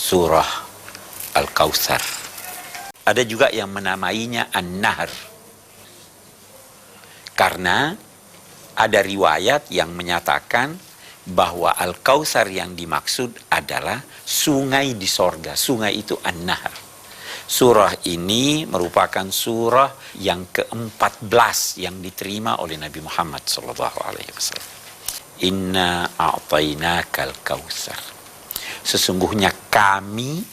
surah Al-Kautsar. Ada juga yang menamainya An-Nahr, karena ada riwayat yang menyatakan bahwa Al-Kautsar yang dimaksud adalah sungai di sorga. Sungai itu An-Nahr. Surah ini merupakan surah yang ke-14 yang diterima oleh Nabi Muhammad SAW. Inna a'tainakal kautsar. Sesungguhnya kami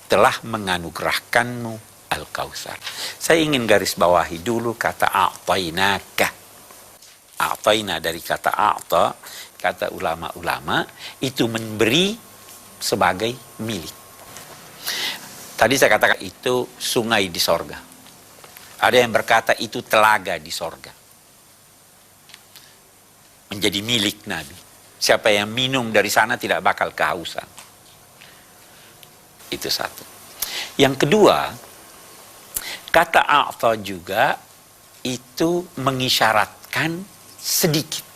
telah menganugerahkanmu Al-Kautsar. Saya ingin garis bawahi dulu kata a'tainaka. A'taina dari kata a'ta, kata ulama-ulama, itu memberi sebagai milik. Tadi saya katakan itu sungai di sorga. Ada yang berkata itu telaga di sorga. Menjadi milik Nabi. Siapa yang minum dari sana tidak bakal kehausan. Itu satu. Yang kedua, kata a'ta juga itu mengisyaratkan sedikit.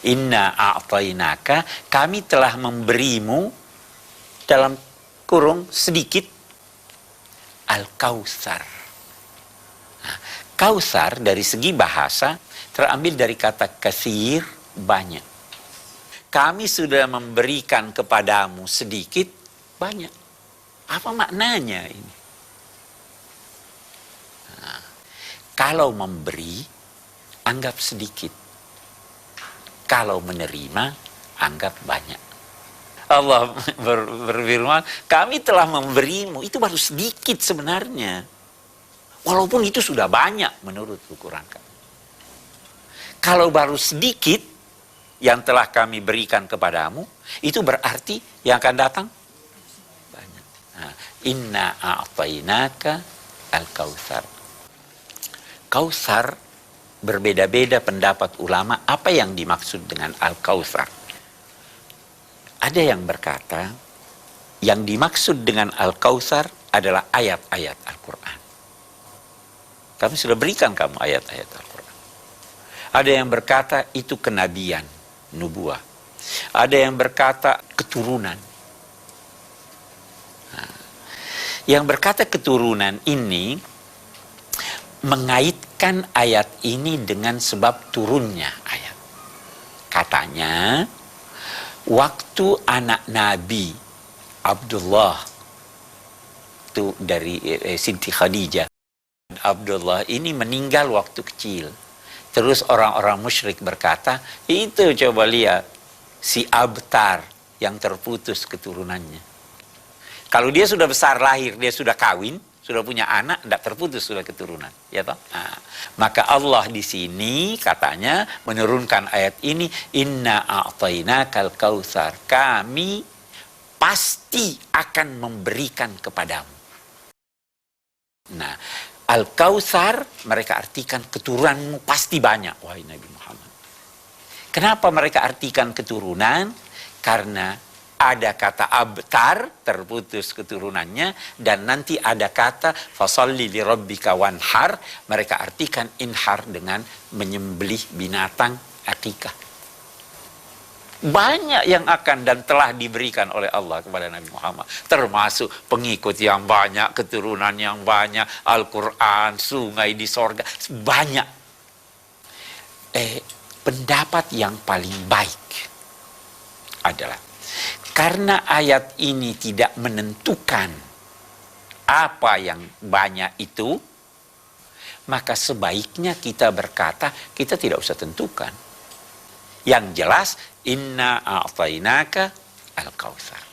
Inna a'tainaka, kami telah memberimu dalam kurung sedikit Al-Kautsar. Nah, Kautsar dari segi bahasa terambil dari kata katsir, banyak. Kami sudah memberikan kepadamu sedikit, banyak. Apa maknanya ini? Nah, kalau memberi, anggap sedikit. Kalau menerima, anggap banyak. Allah berfirman, kami telah memberimu, itu baru sedikit sebenarnya. Walaupun itu sudah banyak menurut ukuran kami. Kalau baru sedikit yang telah kami berikan kepadamu, itu berarti yang akan datang banyak. Nah, inna a'tainaka al-kautsar. Kautsar, berbeda-beda pendapat ulama apa yang dimaksud dengan al-kautsar. Ada yang berkata, yang dimaksud dengan Al-Kautsar adalah ayat-ayat Al-Quran. Kami sudah berikan kamu ayat-ayat Al-Quran. Ada yang berkata itu kenabian, nubuah. Ada yang berkata keturunan. Nah, yang berkata keturunan ini mengaitkan ayat ini dengan sebab turunnya ayat. Katanya, waktu anak Nabi Abdullah itu dari Siti Khadijah, Abdullah ini meninggal waktu kecil. Terus orang-orang musyrik berkata, itu coba lihat si Abtar yang terputus keturunannya. Kalau dia sudah besar lahir, dia sudah kawin, sudah punya anak, tidak terputus sudah keturunan, ya toh? Nah, maka Allah di sini katanya menurunkan ayat ini, inna a'tainakal kautsar, kami pasti akan memberikan kepadamu. Nah, al-kautsar mereka artikan keturunanmu pasti banyak, wahai Nabi Muhammad. Kenapa mereka artikan keturunan? Karena ada kata abtar, terputus keturunannya, dan nanti ada kata fasalli li rabbika wanhar, mereka artikan inhar dengan menyembelih binatang akikah. Banyak yang akan dan telah diberikan oleh Allah kepada Nabi Muhammad, termasuk pengikut yang banyak, keturunan yang banyak, Al-Quran, sungai di sorga, banyak. Pendapat yang paling baik adalah karena ayat ini tidak menentukan apa yang banyak itu, maka sebaiknya kita berkata, kita tidak usah tentukan. Yang jelas, inna a'tainaka al-kautsar.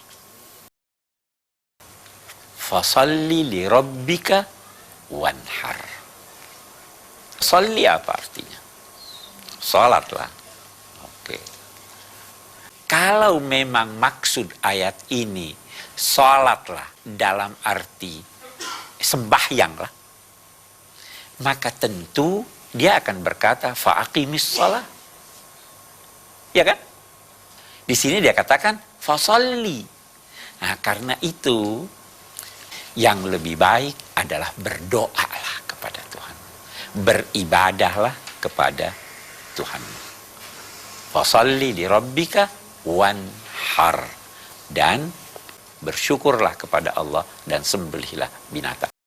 Fasalli li rabbika wanhar. Salli apa artinya? Salatlah. Oke. Kalau memang maksud ayat ini salatlah dalam arti sembahyanglah, maka tentu dia akan berkata fa'aqimis shalah. Ya kan? Di sini dia katakan fasalli. Nah, karena itu yang lebih baik adalah berdoalah kepada Tuhan. Beribadahlah kepada Tuhan. Fasalli li rabbika wanhar. dan bersyukurlah kepada Allah dan sembelihlah binatang.